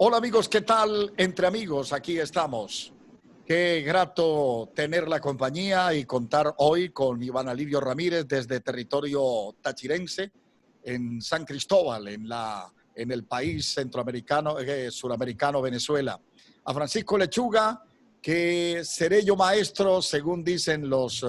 Hola amigos, ¿qué tal? Entre amigos, aquí estamos. Qué grato tener la compañía y contar hoy con Iván Alirio Ramírez desde territorio tachirense, en San Cristóbal, en el país centroamericano, suramericano, Venezuela. A Francisco Lechuga, que seré yo maestro, según dicen los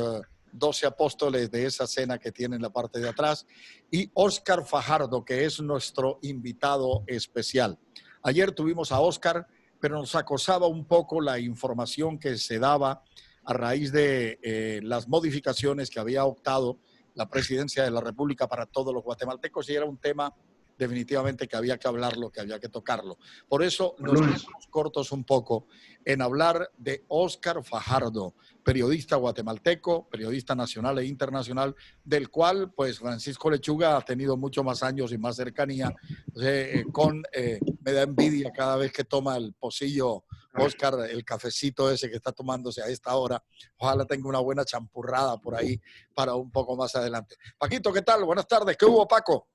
12 apóstoles de esa cena que tiene en la parte de atrás, y Óscar Fajardo, que es nuestro invitado especial. Ayer tuvimos a Óscar, pero nos acosaba un poco la información que se daba a raíz de las modificaciones que había optado la presidencia de la República para todos los guatemaltecos, y era un tema definitivamente que había que hablarlo, que había que tocarlo. Por eso nos quedamos cortos un poco en hablar de Óscar Fajardo, periodista guatemalteco, periodista nacional e internacional, del cual pues Francisco Lechuga ha tenido mucho más años y más cercanía. Me da envidia cada vez que toma el pocillo Óscar, el cafecito ese que está tomándose a esta hora. Ojalá tenga una buena champurrada por ahí para un poco más adelante. Paquito, ¿qué tal? Buenas tardes. ¿Qué hubo, Paco?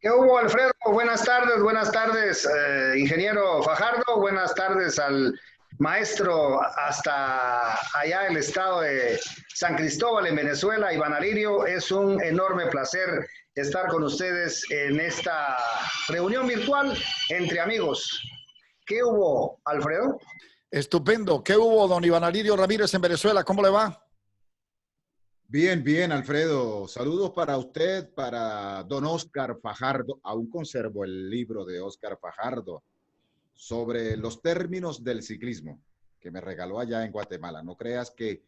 ¿Qué hubo, Alfredo? Buenas tardes, ingeniero Fajardo, buenas tardes al maestro hasta allá el estado de San Cristóbal en Venezuela, Iván Alirio. Es un enorme placer estar con ustedes en esta reunión virtual entre amigos. ¿Qué hubo, Alfredo? Estupendo. ¿Qué hubo, don Iván Alirio Ramírez en Venezuela? ¿Cómo le va? Bien, bien, Alfredo. Saludos para usted, para don Óscar Fajardo. Aún conservo el libro de Óscar Fajardo sobre los términos del ciclismo que me regaló allá en Guatemala. No creas que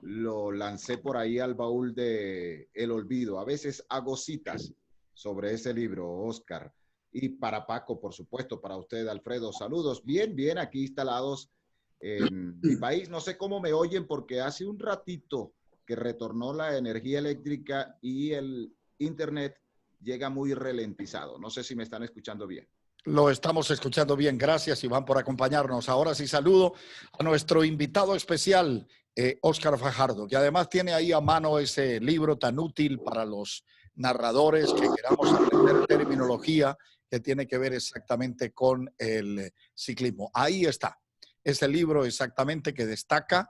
lo lancé por ahí al baúl de el olvido. A veces hago citas sobre ese libro, Óscar. Y para Paco, por supuesto, para usted, Alfredo, saludos. Bien, bien, aquí instalados en mi país. No sé cómo me oyen porque hace un ratito que retornó la energía eléctrica y el internet llega muy ralentizado. No sé si me están escuchando bien. Lo estamos escuchando bien. Gracias, Iván, por acompañarnos. Ahora sí saludo a nuestro invitado especial, Óscar Fajardo, que además tiene ahí a mano ese libro tan útil para los narradores que queramos aprender terminología que tiene que ver exactamente con el ciclismo. Ahí está, ese libro exactamente que destaca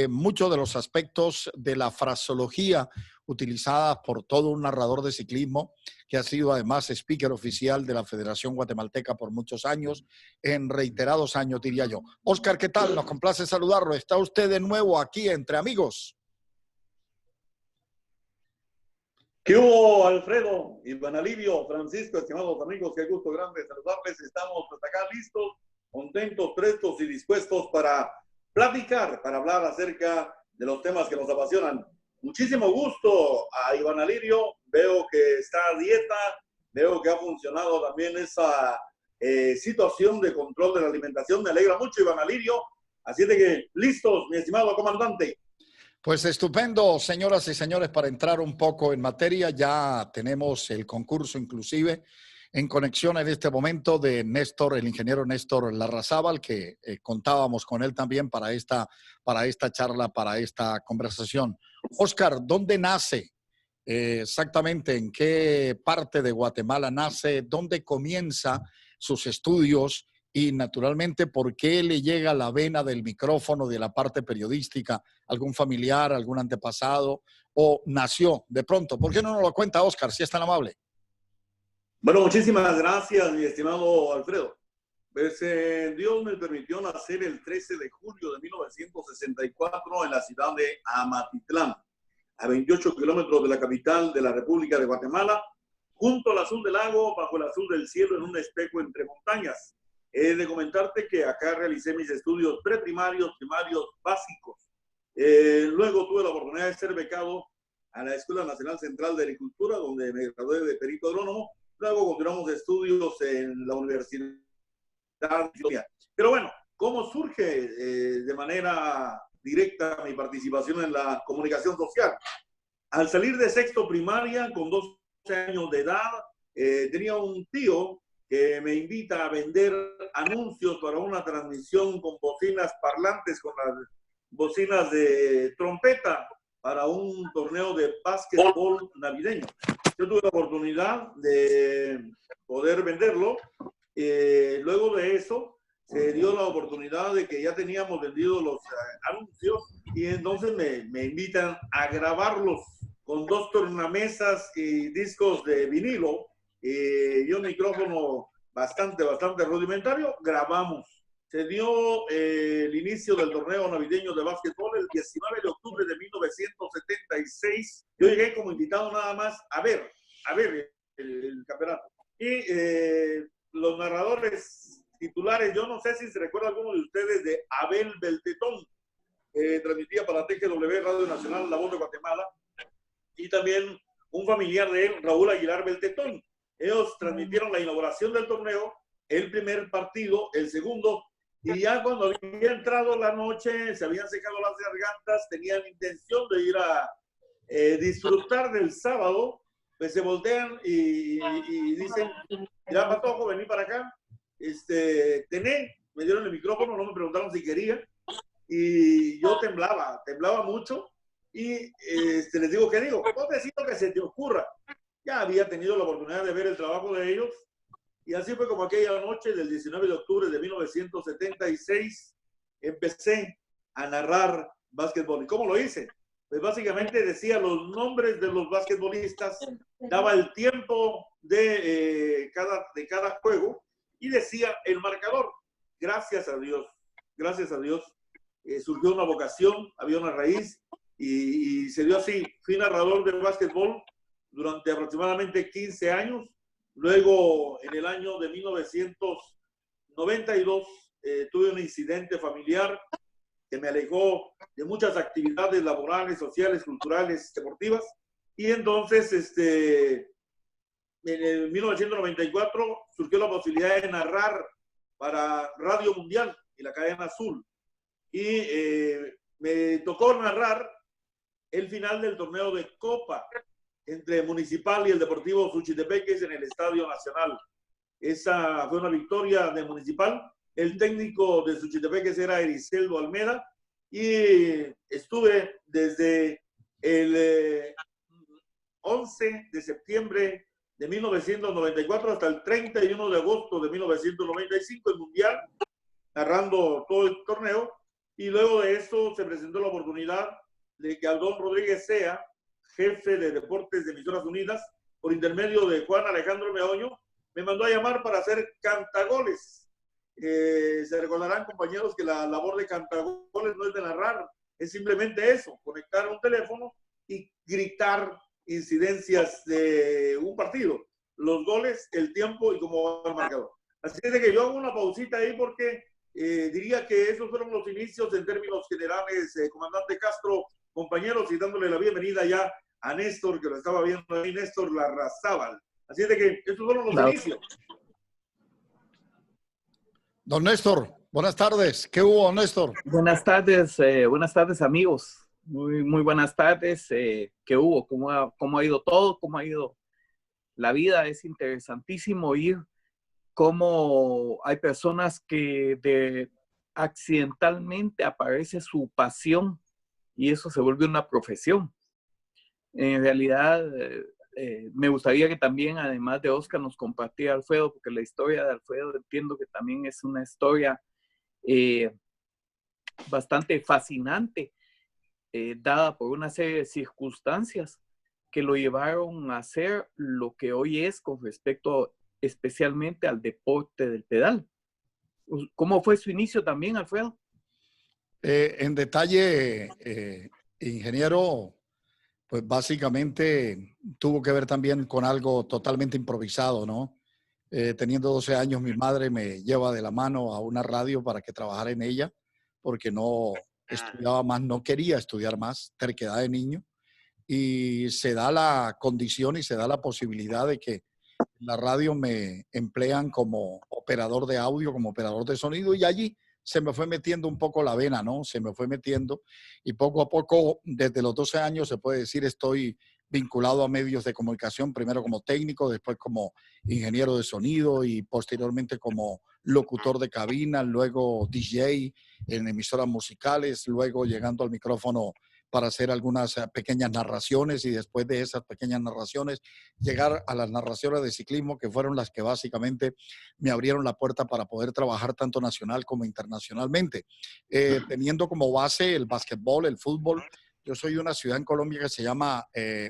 muchos de los aspectos de la fraseología utilizada por todo un narrador de ciclismo, que ha sido además speaker oficial de la Federación Guatemalteca por muchos años, en reiterados años, diría yo. Óscar, ¿qué tal? Nos complace saludarlo. ¿Está usted de nuevo aquí entre amigos? ¿Qué hubo, Alfredo, Iván Alirio, Francisco, estimados amigos? Qué gusto grande saludarles. Estamos pues acá listos, contentos, prestos y dispuestos para platicar, para hablar acerca de los temas que nos apasionan. Muchísimo gusto a Iván Alirio. Veo que está a dieta, veo que ha funcionado también esa situación de control de la alimentación. Me alegra mucho, Iván Alirio. Así de que, listos, mi estimado comandante. Pues estupendo, señoras y señores, para entrar un poco en materia. Ya tenemos el concurso inclusive en conexión en este momento de Néstor, el ingeniero Néstor Larrazábal, que contábamos con él también para esta charla, para esta conversación. Óscar, ¿dónde nace? Exactamente, ¿en qué parte de Guatemala nace? ¿Dónde comienza sus estudios? Y naturalmente, ¿por qué le llega la vena del micrófono, de la parte periodística? ¿Algún familiar, algún antepasado? ¿O nació de pronto? ¿Por qué no nos lo cuenta, Óscar, si es tan amable? Bueno, muchísimas gracias, mi estimado Alfredo. Pues Dios me permitió nacer el 13 de julio de 1964 en la ciudad de Amatitlán, a 28 kilómetros de la capital de la República de Guatemala, junto al azul del lago, bajo el azul del cielo, en un espejo entre montañas. He de comentarte que acá realicé mis estudios preprimarios, primarios, básicos. Luego tuve la oportunidad de ser becado a la Escuela Nacional Central de Agricultura, donde me gradué de perito agrónomo. Luego continuamos estudios en la Universidad. Pero bueno, ¿cómo surge de manera directa mi participación en la comunicación social? Al salir de sexto primaria, con 12 años de edad, tenía un tío que me invita a vender anuncios para una transmisión con bocinas parlantes, con las bocinas de trompeta, para un torneo de básquetbol navideño. Yo tuve la oportunidad de poder venderlo Luego de eso, se dio la oportunidad de que ya teníamos vendido los anuncios y entonces me invitan a grabarlos con 2 tornamesas y discos de vinilo y un micrófono bastante rudimentario. Grabamos. Se dio el inicio del torneo navideño de básquetbol el 19 de octubre de 1976. Yo llegué como invitado nada más a ver el campeonato. Y los narradores titulares, yo no sé si se recuerda alguno de ustedes de Abel Beltetón, transmitía para TGW Radio Nacional La Voz de Guatemala, y también un familiar de él, Raúl Aguilar Beltetón. Ellos transmitieron la inauguración del torneo, el primer partido, el segundo, y ya cuando había entrado la noche, se habían secado las gargantas, tenían intención de ir a disfrutar del sábado, pues se voltean y dicen, ya Patojo, vení para acá, me dieron el micrófono, no me preguntaron si quería, y yo temblaba mucho, y les digo, ¿qué digo? No necesito que se te ocurra. Ya había tenido la oportunidad de ver el trabajo de ellos, y así fue como aquella noche del 19 de octubre de 1976 empecé a narrar básquetbol. ¿Y cómo lo hice? Pues básicamente decía los nombres de los basquetbolistas, daba el tiempo de cada juego y decía el marcador. Gracias a Dios, surgió una vocación, había una raíz y se dio así. Fui narrador de básquetbol durante aproximadamente 15 años. Luego, en el año de 1992, tuve un incidente familiar que me alejó de muchas actividades laborales, sociales, culturales, deportivas. Y entonces, en el 1994, surgió la posibilidad de narrar para Radio Mundial y la cadena Azul. Y me tocó narrar el final del torneo de Copa entre Municipal y el Deportivo Suchitepeques en el Estadio Nacional. Esa fue una victoria de Municipal. El técnico de Suchitepeques era Ericeldo Almeda y estuve desde el 11 de septiembre de 1994 hasta el 31 de agosto de 1995 el Mundial, narrando todo el torneo. Y luego de eso se presentó la oportunidad de que Aldón Rodríguez Sea, jefe de deportes de Emisoras Unidas, por intermedio de Juan Alejandro Meoño, me mandó a llamar para hacer cantagoles. Se recordarán, compañeros, que la labor de cantagoles no es de narrar, es simplemente eso, conectar un teléfono y gritar incidencias de un partido, los goles, el tiempo y cómo va el marcador. Así es de que yo hago una pausita ahí porque diría que esos fueron los inicios en términos generales, comandante Castro, compañeros, y dándole la bienvenida ya a Néstor, que lo estaba viendo ahí, Néstor Larrazábal. Así es de que estos fueron los inicios. Don Néstor, buenas tardes. ¿Qué hubo, Néstor? Buenas tardes amigos. Muy buenas tardes. ¿Qué hubo? ¿Cómo ha ido todo? ¿Cómo ha ido la vida? Es interesantísimo oír cómo hay personas que accidentalmente aparece su pasión y eso se vuelve una profesión. En realidad, me gustaría que también, además de Oscar, nos compartiera Alfredo, porque la historia de Alfredo entiendo que también es una historia bastante fascinante, dada por una serie de circunstancias que lo llevaron a hacer lo que hoy es con respecto especialmente al deporte del pedal. ¿Cómo fue su inicio también, Alfredo? En detalle, ingeniero, pues básicamente tuvo que ver también con algo totalmente improvisado, ¿no? Teniendo 12 años, mi madre me lleva de la mano a una radio para que trabajara en ella, porque no estudiaba más, no quería estudiar más, terquedad de niño, y se da la condición y se da la posibilidad de que en la radio me emplean como operador de audio, como operador de sonido, y allí se me fue metiendo un poco la vena, ¿no? Se me fue metiendo y poco a poco, desde los 12 años, se puede decir, estoy vinculado a medios de comunicación, primero como técnico, después como ingeniero de sonido y posteriormente como locutor de cabina, luego DJ en emisoras musicales, luego llegando al micrófono para hacer algunas pequeñas narraciones y después de esas pequeñas narraciones llegar a las narraciones de ciclismo, que fueron las que básicamente me abrieron la puerta para poder trabajar tanto nacional como internacionalmente, teniendo como base el básquetbol, el fútbol. Yo soy de una ciudad en Colombia que se llama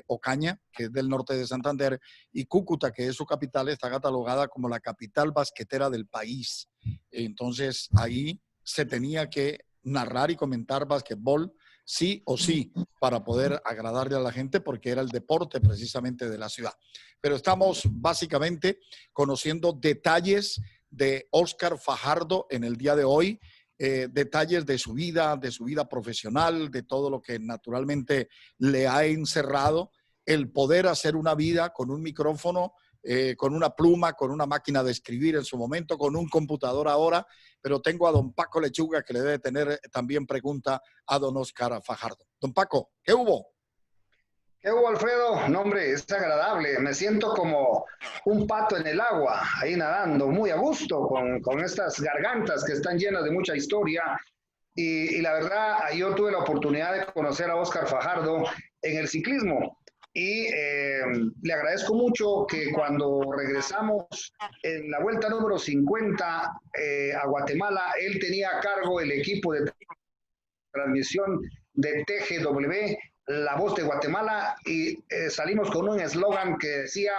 Ocaña, que es del norte de Santander, y Cúcuta, que es su capital, está catalogada como la capital basquetera del país. Entonces ahí se tenía que narrar y comentar básquetbol sí o sí para poder agradarle a la gente, porque era el deporte precisamente de la ciudad. Pero estamos básicamente conociendo detalles de Óscar Fajardo en el día de hoy. Detalles de su vida profesional, de todo lo que naturalmente le ha encerrado el poder hacer una vida con un micrófono, con una pluma, con una máquina de escribir en su momento, con un computador ahora. Pero tengo a don Paco Lechuga, que le debe tener también pregunta a don Óscar Fajardo. Don Paco, ¿qué hubo? ¿Qué hubo, Alfredo? No, hombre, es agradable. Me siento como un pato en el agua, ahí nadando, muy a gusto, con estas gargantas que están llenas de mucha historia. Y la verdad, yo tuve la oportunidad de conocer a Óscar Fajardo en el ciclismo. Y le agradezco mucho que cuando regresamos en la vuelta número 50 a Guatemala, él tenía a cargo el equipo de transmisión de TGW, La Voz de Guatemala, y salimos con un eslogan que decía: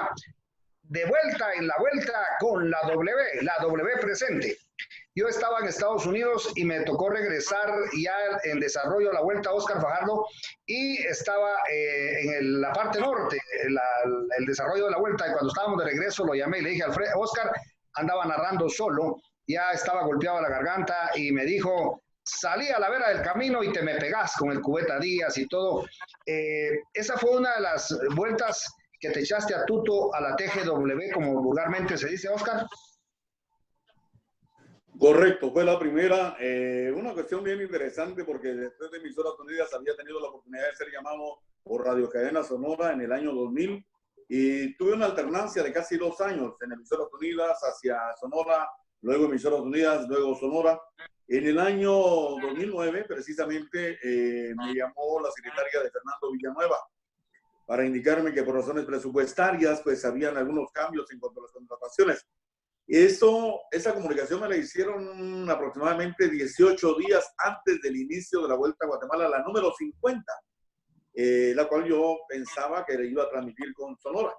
de vuelta en la vuelta con la W presente. Yo estaba en Estados Unidos y me tocó regresar ya en desarrollo de la Vuelta a Óscar Fajardo, y estaba la parte norte, el desarrollo de la Vuelta, y cuando estábamos de regreso lo llamé y le dije: Alfredo, Óscar andaba narrando solo, ya estaba golpeado la garganta, y me dijo: salí a la vera del camino y te me pegás con el Cubeta Díaz y todo. Esa fue una de las vueltas que te echaste a tuto a la TGW, como vulgarmente se dice, Óscar. Correcto, fue la primera. Una cuestión bien interesante, porque después de Emisoras Unidas había tenido la oportunidad de ser llamado por Radio Cadena Sonora en el año 2000, y tuve una alternancia de casi 2 años en Emisoras Unidas hacia Sonora, luego Emisoras Unidas, luego Sonora. En el año 2009, precisamente, me llamó la secretaria de Fernando Villanueva para indicarme que por razones presupuestarias, pues habían algunos cambios en cuanto a las contrataciones. Esa comunicación me la hicieron aproximadamente 18 días antes del inicio de la Vuelta a Guatemala, la número 50, la cual yo pensaba que le iba a transmitir con Sonora.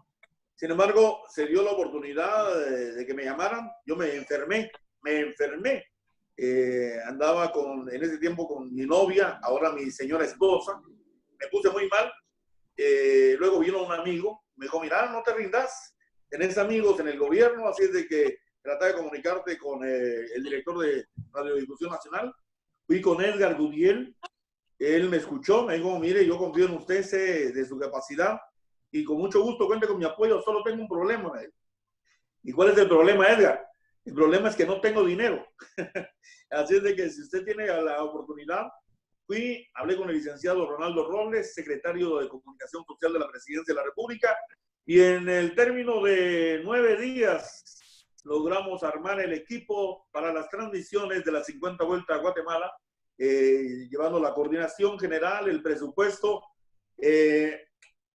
Sin embargo, se dio la oportunidad de que me llamaran. Yo me enfermé. Andaba en ese tiempo con mi novia, ahora mi señora esposa. Me puse muy mal. Luego vino un amigo, me dijo: mira, no te rindas, tenés amigos en el gobierno, así es de que trata de comunicarte con el director de Radiodifusión Nacional. Fui con Edgar Gudiel, él me escuchó, me dijo: mire, yo confío en usted, sé de su capacidad, y con mucho gusto cuente con mi apoyo, solo tengo un problema. ¿Y cuál es el problema, Edgar? El problema es que no tengo dinero. Así es de que si usted tiene la oportunidad, hablé con el licenciado Ronaldo Robles, secretario de Comunicación Social de la Presidencia de la República, y en el término de 9 días logramos armar el equipo para las transmisiones de la 50 Vuelta a Guatemala, llevando la coordinación general, el presupuesto.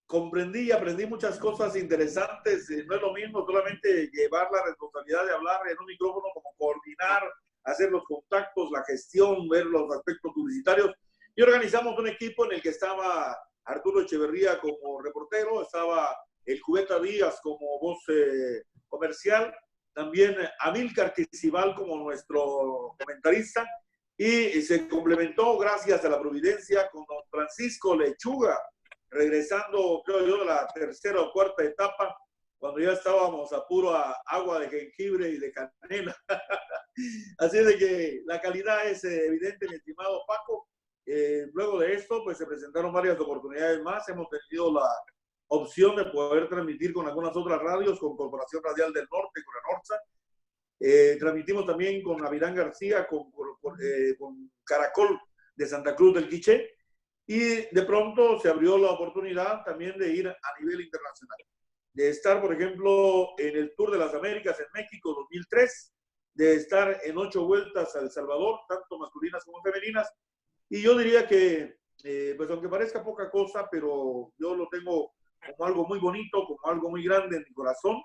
Comprendí y aprendí muchas cosas interesantes. No es lo mismo solamente llevar la responsabilidad de hablar en un micrófono, como coordinar, hacer los contactos, la gestión, ver los aspectos publicitarios. Y organizamos un equipo en el que estaba Arturo Echeverría como reportero, estaba el Cubeta Díaz como voz comercial, también Amílcar Quisibal como nuestro comentarista, y se complementó, gracias a la providencia, con don Francisco Lechuga, regresando, creo yo, de la tercera o cuarta etapa, cuando ya estábamos a puro agua de jengibre y de canela. Así es de que la calidad es evidente, mi estimado Paco. Luego de esto, pues se presentaron varias oportunidades más. Hemos tenido la opción de poder transmitir con algunas otras radios, con Corporación Radial del Norte, con Anorza. Transmitimos también con Avirán García, con Caracol de Santa Cruz del Quiché. Y de pronto se abrió la oportunidad también de ir a nivel internacional, de estar, por ejemplo, en el Tour de las Américas en México 2003, de estar en 8 vueltas a El Salvador, tanto masculinas como femeninas. Y yo diría que pues aunque parezca poca cosa, pero yo lo tengo como algo muy bonito, como algo muy grande en mi corazón.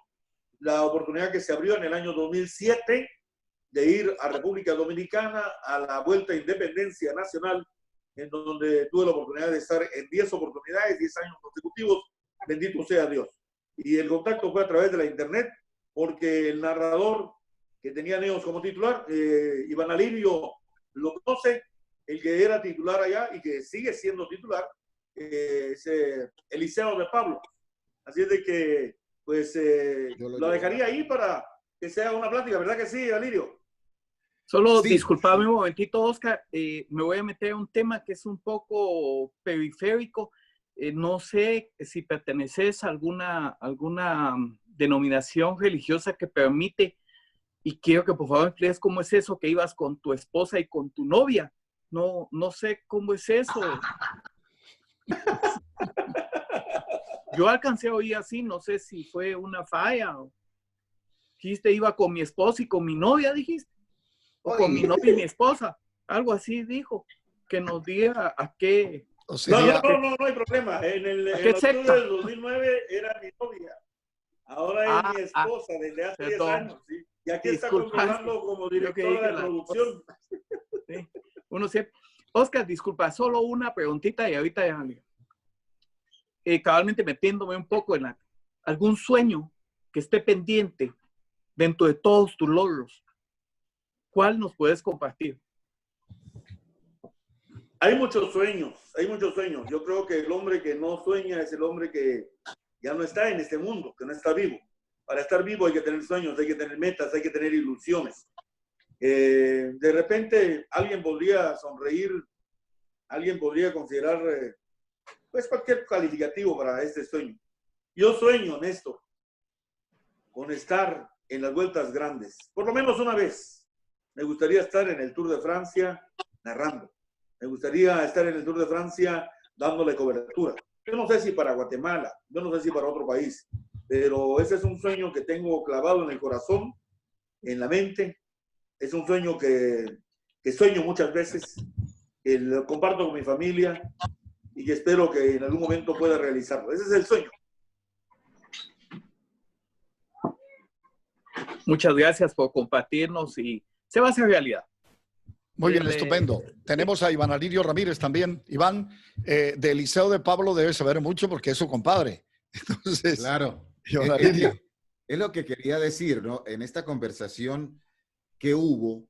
La oportunidad que se abrió en el año 2007 de ir a República Dominicana a la Vuelta a Independencia Nacional, en donde tuve la oportunidad de estar en 10 oportunidades, 10 años consecutivos, bendito sea Dios. Y el contacto fue a través de la internet, porque el narrador que tenía Neos como titular, Iván Alivio lo conoce, el que era titular allá y que sigue siendo titular, es Eliseo de Pablo. Así es de que, pues, lo dejaría ahí para que sea una plática, ¿verdad que sí, Alirio? Solo Sí, disculpame un momentito, Oscar. Me voy a meter a un tema que es un poco periférico. No sé si perteneces a alguna denominación religiosa que permite, y quiero que por favor emplees cómo es eso, que ibas con tu esposa y con tu novia. No sé cómo es eso. Yo alcancé a oír así, no sé si fue una falla. Dijiste, iba con mi esposa y con mi novia, dijiste. O con mi novia y mi esposa. Algo así dijo. Que nos diga a qué. O sería, No hay problema. En ¿A qué octubre secta? del 2009 era mi novia. Ahora es mi esposa desde hace 10 perdón. años. ¿Sí? Y aquí está Disculpa. controlando como directora de producción. Sí. Uno siempre. Oscar, disculpa, solo una preguntita y ahorita ya. Cabalmente metiéndome un poco en algún sueño que esté pendiente dentro de todos tus logros. ¿Cuál nos puedes compartir? Hay muchos sueños, hay muchos sueños. Yo creo que el hombre que no sueña es el hombre que ya no está en este mundo, que no está vivo. Para estar vivo hay que tener sueños, hay que tener metas, hay que tener ilusiones. De repente alguien podría sonreír, alguien podría considerar pues cualquier calificativo para este sueño. Yo sueño, Néstor, con estar en las vueltas grandes, por lo menos una vez. Me gustaría estar en el Tour de Francia narrando. Me gustaría estar en el Tour de Francia dándole cobertura. Yo no sé si para Guatemala, yo no sé si para otro país, pero ese es un sueño que tengo clavado en el corazón, en la mente. Es un sueño que sueño muchas veces, que lo comparto con mi familia y que espero que en algún momento pueda realizarlo. Ese es el sueño. Muchas gracias por compartirnos y se va a hacer realidad. muy bien, estupendo. Tenemos a Iván Alirio Ramírez también. Iván, de Eliseo de Pablo debe saber mucho porque es su compadre. Entonces, claro. Iván Alirio. Es lo que quería decir, ¿no? En esta conversación que hubo,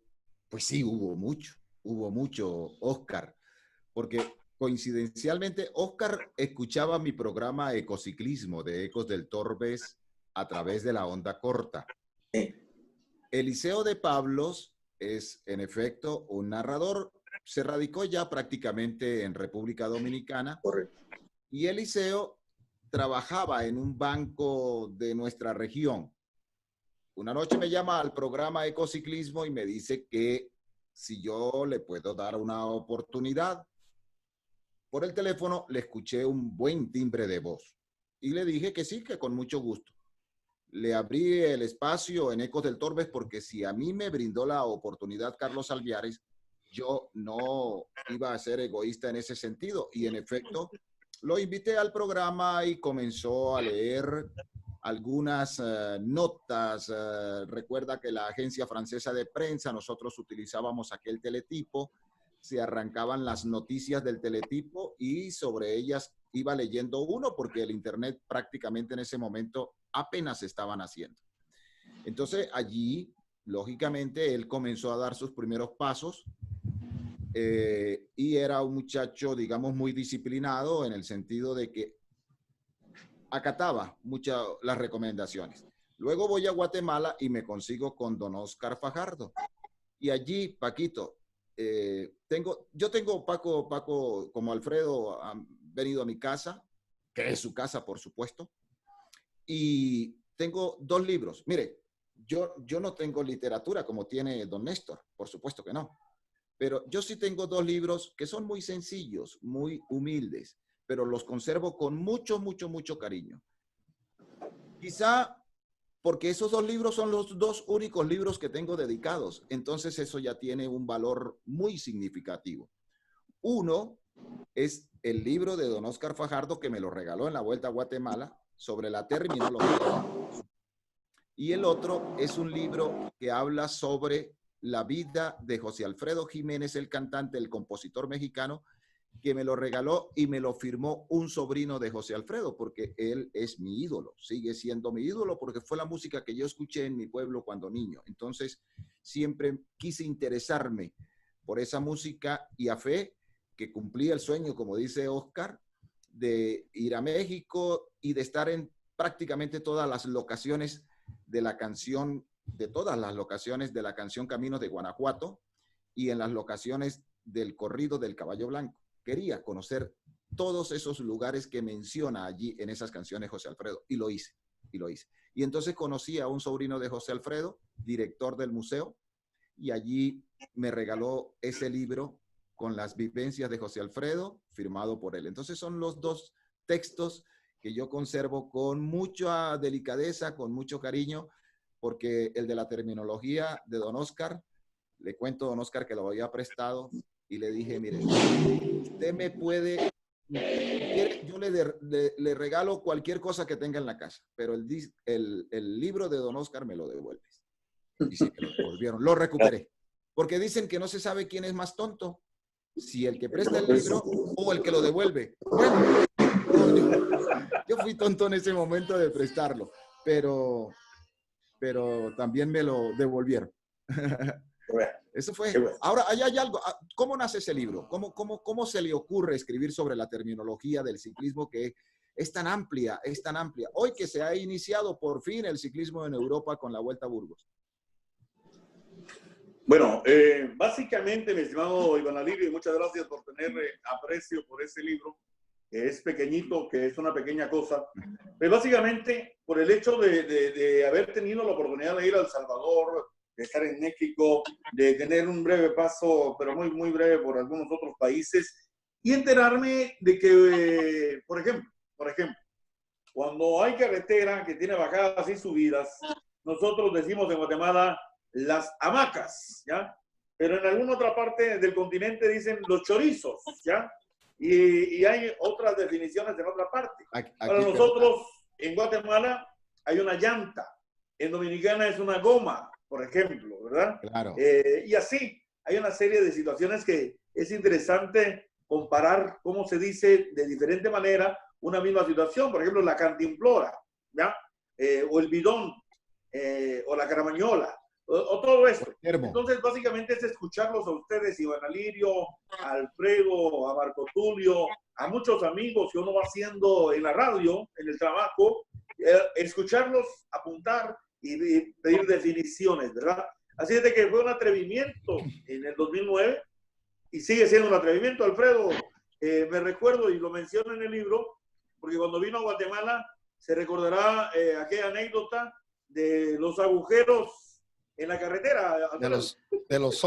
pues sí, hubo mucho, Oscar, porque coincidencialmente Oscar escuchaba mi programa Ecociclismo de Ecos del Torbes a través de la onda corta. Eliseo de Pablos es, en efecto, un narrador. Se radicó ya prácticamente en República Dominicana. Correcto. Y Eliseo trabajaba en un banco de nuestra región. Una noche me llama al programa Ecociclismo y me dice que si yo le puedo dar una oportunidad. Por el teléfono le escuché un buen timbre de voz y le dije que sí, que con mucho gusto. Le abrí el espacio en Ecos del Torbes porque si a mí me brindó la oportunidad Carlos Alviares, yo no iba a ser egoísta en ese sentido. Y en efecto, lo invité al programa y comenzó a leer algunas notas. Recuerda que la agencia francesa de prensa, nosotros utilizábamos aquel teletipo, se arrancaban las noticias del teletipo y sobre ellas iba leyendo uno porque el internet prácticamente en ese momento apenas estaban haciendo. Entonces allí, lógicamente, él comenzó a dar sus primeros pasos y era un muchacho, digamos, muy disciplinado en el sentido de que acataba muchas las recomendaciones. Luego voy a Guatemala y me consigo con don Oscar Fajardo. Y allí, Paquito, yo tengo Paco, como Alfredo ha venido a mi casa, que es su casa, por supuesto, y tengo 2 libros. Mire, yo no tengo literatura como tiene don Néstor, por supuesto que no, pero yo sí tengo 2 libros que son muy sencillos, muy humildes, pero los conservo con mucho, mucho, mucho cariño. Quizá porque esos 2 libros son los 2 únicos libros que tengo dedicados. Entonces eso ya tiene un valor muy significativo. Uno es el libro de don Óscar Fajardo, que me lo regaló en la Vuelta a Guatemala, sobre la terminología. Y el otro es un libro que habla sobre la vida de José Alfredo Jiménez, el cantante, el compositor mexicano, que me lo regaló y me lo firmó un sobrino de José Alfredo, porque él es mi ídolo, sigue siendo mi ídolo, porque fue la música que yo escuché en mi pueblo cuando niño. Entonces, siempre quise interesarme por esa música y a fe que cumplí el sueño, como dice Óscar, de ir a México y de estar en prácticamente todas las locaciones de la canción, de todas las locaciones de la canción Caminos de Guanajuato y en las locaciones del corrido del Caballo Blanco. Quería conocer todos esos lugares que menciona allí en esas canciones José Alfredo, y lo hice, y lo hice. Y entonces conocí a un sobrino de José Alfredo, director del museo, y allí me regaló ese libro con las vivencias de José Alfredo, firmado por él. Entonces son los dos textos que yo conservo con mucha delicadeza, con mucho cariño, porque el de la terminología de don Óscar, le cuento a don Óscar que lo había prestado y le dije, mire, usted me puede, yo le regalo cualquier cosa que tenga en la casa, pero el libro de don Óscar me lo devuelves. Y sí, me lo devolvieron, lo recuperé. Porque dicen que no se sabe quién es más tonto, si el que presta el libro o el que lo devuelve. Bueno, yo fui tonto en ese momento de prestarlo, pero también me lo devolvieron. Eso fue. Ahora, hay algo. ¿Cómo nace ese libro? ¿Cómo se le ocurre escribir sobre la terminología del ciclismo que es tan amplia, es tan amplia? Hoy que se ha iniciado por fin el ciclismo en Europa con la Vuelta a Burgos. Bueno, básicamente, mi estimado Iván Alirio, y muchas gracias por tener aprecio por ese libro, que es pequeñito, que es una pequeña cosa, pero básicamente por el hecho de haber tenido la oportunidad de ir a El Salvador, de estar en México, de tener un breve paso, pero muy, muy breve por algunos otros países, y enterarme de que, por ejemplo, cuando hay carretera que tiene bajadas y subidas, nosotros decimos en Guatemala las hamacas, ¿ya? Pero en alguna otra parte del continente dicen los chorizos, ¿ya? Y hay otras definiciones en otra parte. Para nosotros, en Guatemala, hay una llanta. En Dominicana es una goma, por ejemplo, ¿verdad? Claro. Y así, hay una serie de situaciones que es interesante comparar cómo se dice de diferente manera una misma situación. Por ejemplo, la cantimplora, ¿ya? O el bidón, o la caramañola. O todo eso. Entonces, básicamente es escucharlos a ustedes, Iván Alirio, a Alfredo, a Marco Tulio, a muchos amigos que uno va haciendo en la radio, en el trabajo, escucharlos, apuntar y pedir definiciones, ¿verdad? Así es de que fue un atrevimiento en el 2009 y sigue siendo un atrevimiento. Alfredo, me recuerdo y lo menciono en el libro, porque cuando vino a Guatemala se recordará aquella anécdota de los agujeros en la carretera. De los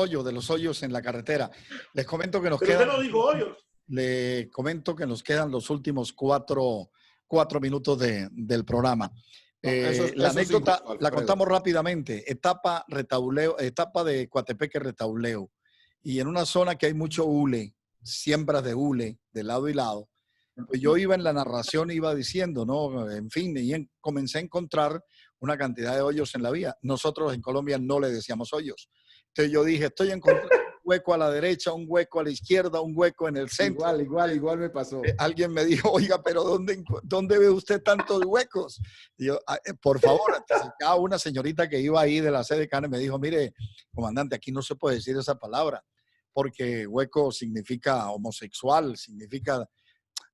hoyos en la carretera. Les comento que nos Pero quedan. usted no dijo hoyos. Le comento que nos quedan los últimos cuatro minutos del programa. La anécdota la contamos rápidamente. Etapa de Coatepeque Retauleo. Y en una zona que hay mucho hule, siembras de hule de lado y lado, pues yo iba en la narración, iba diciendo, ¿no? En fin, y comencé a encontrar una cantidad de hoyos en la vía. Nosotros en Colombia no le decíamos hoyos. Entonces yo dije, estoy encontrando un hueco a la derecha, un hueco a la izquierda, un hueco en el centro. Igual me pasó. Alguien me dijo, oiga, pero ¿dónde ve usted tantos huecos? Y yo, por favor, una señorita que iba ahí de la sede de Cane me dijo, mire, comandante, aquí no se puede decir esa palabra, porque hueco significa homosexual, significa...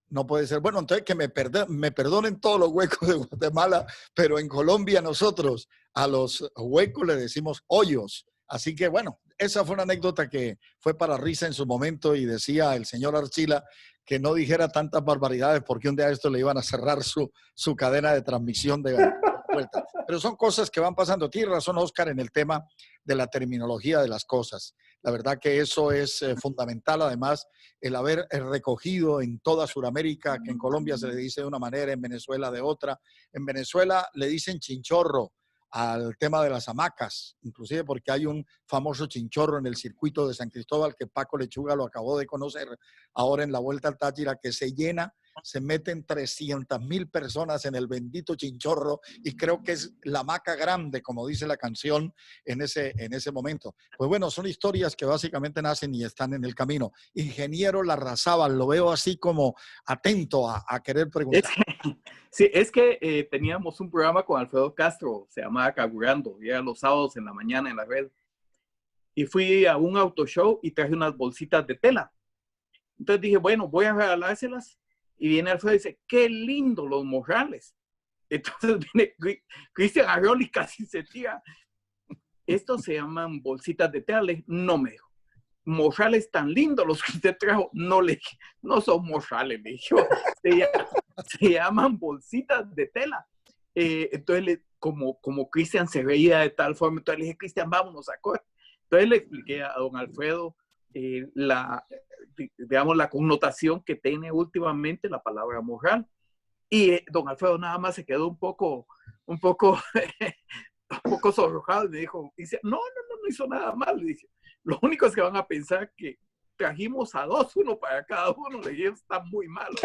No puede ser. Bueno, entonces que me perdonen todos los huecos de Guatemala, pero en Colombia nosotros a los huecos le decimos hoyos. Así que bueno, esa fue una anécdota que fue para risa en su momento y decía el señor Archila que no dijera tantas barbaridades porque un día a esto le iban a cerrar su cadena de transmisión de vuelta. Pero son cosas que van pasando. Tiene razón Óscar en el tema de la terminología de las cosas. La verdad que eso es fundamental, además, el haber recogido en toda Sudamérica, que en Colombia se le dice de una manera, en Venezuela de otra. En Venezuela le dicen chinchorro al tema de las hamacas, inclusive porque hay un famoso chinchorro en el circuito de San Cristóbal que Paco Lechuga lo acabó de conocer ahora en la Vuelta al Táchira, que se llena, se meten 300,000 personas en el bendito chinchorro y creo que es la hamaca grande, como dice la canción en ese momento. Pues bueno, son historias que básicamente nacen y están en el camino. Ingeniero Larrazábal, lo veo así como atento a querer preguntar. Sí, es que teníamos un programa con Alfredo Castro, se llamaba Carburando, y era los sábados en la mañana en la red. Y fui a un auto show y traje unas bolsitas de tela. Entonces dije, bueno, voy a regalárselas. Y viene Alfredo y dice, qué lindo los morrales. Entonces viene Cristian Arreola y casi se tira. Estos se llaman bolsitas de tela. Le dije, no, me dijo. Morrales tan lindos los que usted trajo. No, le dije, no son morrales, le dije. Se llaman bolsitas de tela. Entonces, como Cristian se veía de tal forma, entonces le dije, Cristian, vámonos a correr. Entonces le expliqué a don Alfredo digamos, la connotación que tiene últimamente la palabra morral. Y don Alfredo nada más se quedó un poco sonrojado y me dice, no hizo nada mal. Le dije, lo único es que van a pensar que trajimos a dos, uno para cada uno. Le dije, está muy malo.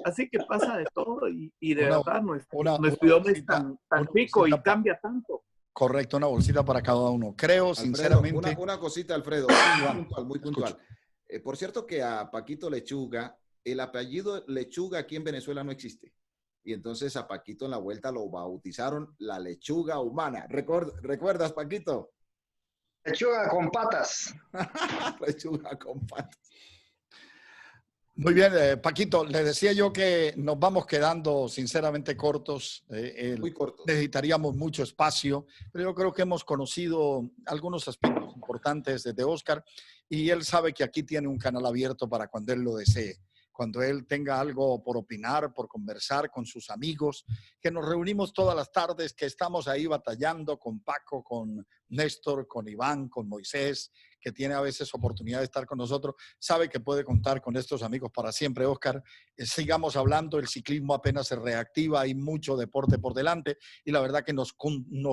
Así que pasa de todo y de verdad nuestro idioma es tan rico y cambia tanto. Correcto, una bolsita para cada uno. Creo, Alfredo, sinceramente... Una cosita, Alfredo, muy puntual. Por cierto que a Paquito Lechuga, el apellido Lechuga aquí en Venezuela no existe. Y entonces a Paquito en la Vuelta lo bautizaron la lechuga humana. ¿Recuerdas, Paquito? Lechuga con patas. Lechuga con patas. Muy bien, Paquito, le decía yo que nos vamos quedando sinceramente cortos. Muy cortos. Necesitaríamos mucho espacio, pero yo creo que hemos conocido algunos aspectos importantes de Óscar y él sabe que aquí tiene un canal abierto para cuando él lo desee. Cuando él tenga algo por opinar, por conversar con sus amigos, que nos reunimos todas las tardes, que estamos ahí batallando con Paco, con Néstor, con Iván, con Moisés, que tiene a veces oportunidad de estar con nosotros, sabe que puede contar con estos amigos para siempre, Óscar. Sigamos hablando, el ciclismo apenas se reactiva, hay mucho deporte por delante y la verdad que nos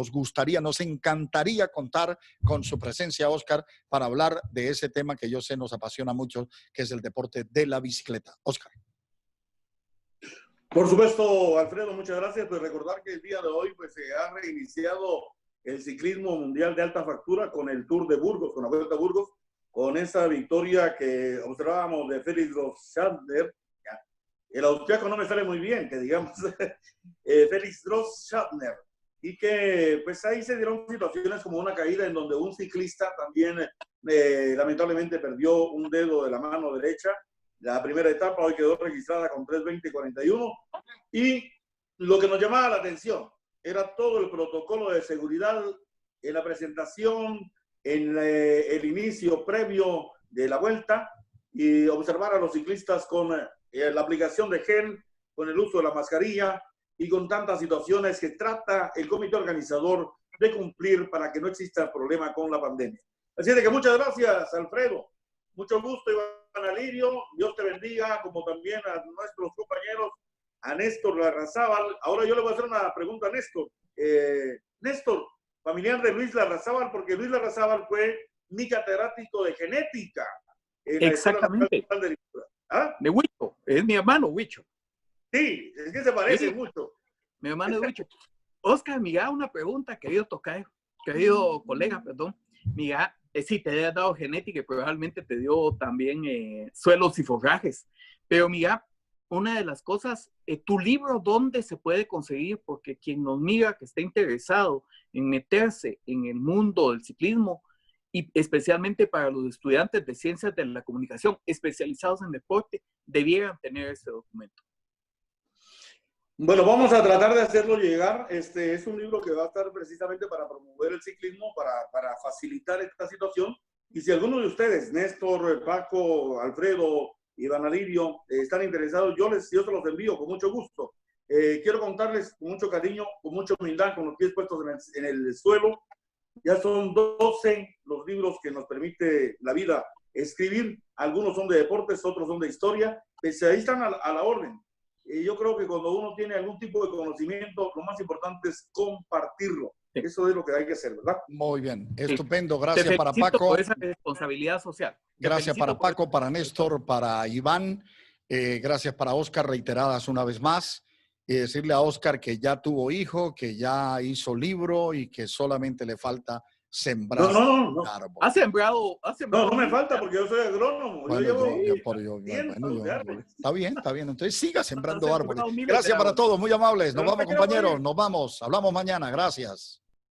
gustaría, nos encantaría contar con su presencia, Óscar, para hablar de ese tema que yo sé nos apasiona mucho, que es el deporte de la bicicleta. Óscar. Por supuesto, Alfredo, muchas gracias. Pues recordar que el día de hoy pues, se ha reiniciado el ciclismo mundial de alta factura con el Tour de Burgos, con la Vuelta a Burgos, con esa victoria que observábamos de Felix Gross-Schartner. El austriaco no me sale muy bien, que digamos, Felix Gross-Schartner. Y que pues ahí se dieron situaciones como una caída en donde un ciclista también lamentablemente perdió un dedo de la mano derecha. La primera etapa hoy quedó registrada con 3:20:41 y lo que nos llamaba la atención era todo el protocolo de seguridad en la presentación, en el inicio previo de la vuelta y observar a los ciclistas con la aplicación de gel, con el uso de la mascarilla y con tantas situaciones que trata el comité organizador de cumplir para que no exista problema con la pandemia. Así de que muchas gracias, Alfredo. Mucho gusto, Iván Alirio. Dios te bendiga, como también a nuestros compañeros, a Néstor Larrazábal. Ahora yo le voy a hacer una pregunta a Néstor. Néstor, familiar de Luis Larrazábal, porque Luis Larrazábal fue mi catedrático de genética. Exactamente. De Huicho, es mi hermano Huicho. Sí, es que se parece mucho. Mi hermano es Huicho. Óscar, mira, una pregunta, querido colega, perdón. Mira, sí, te he dado genética y probablemente te dio también suelos y forrajes. Pero mira, una de las cosas, tu libro, ¿dónde se puede conseguir? Porque quien nos mira, que esté interesado en meterse en el mundo del ciclismo, y especialmente para los estudiantes de ciencias de la comunicación especializados en deporte, debieran tener este documento. Bueno, vamos a tratar de hacerlo llegar. Este es un libro que va a estar precisamente para promover el ciclismo, para facilitar esta situación. Y si alguno de ustedes, Néstor, Paco, Alfredo, Iván Alirio, están interesados, yo se los envío con mucho gusto. Quiero contarles con mucho cariño, con mucha humildad, con los pies puestos en el suelo. Ya son 12 los libros que nos permite la vida escribir. Algunos son de deportes, otros son de historia. Pues ahí están a la orden. Y yo creo que cuando uno tiene algún tipo de conocimiento, lo más importante es compartirlo. Sí. Eso es lo que hay que hacer, ¿verdad? Muy bien, Sí. estupendo. Te Gracias para felicito Paco. por esa responsabilidad social. Te Gracias felicito para por Paco, para Néstor, para Iván. Gracias para Oscar, reiteradas una vez más. Y decirle a Oscar que ya tuvo hijo, que ya hizo libro y que solamente le falta sembrar No. árbol. ¿Has sembrado? No me falta porque yo soy agrónomo. Bueno, yo llevo bueno, de árboles. está bien. Entonces siga sembrando Has árboles. sembrado miles de Gracias para árboles. todos, muy amables. Nos Pero no vamos, me quiero compañeros. morir. Nos vamos. Hablamos mañana. Gracias.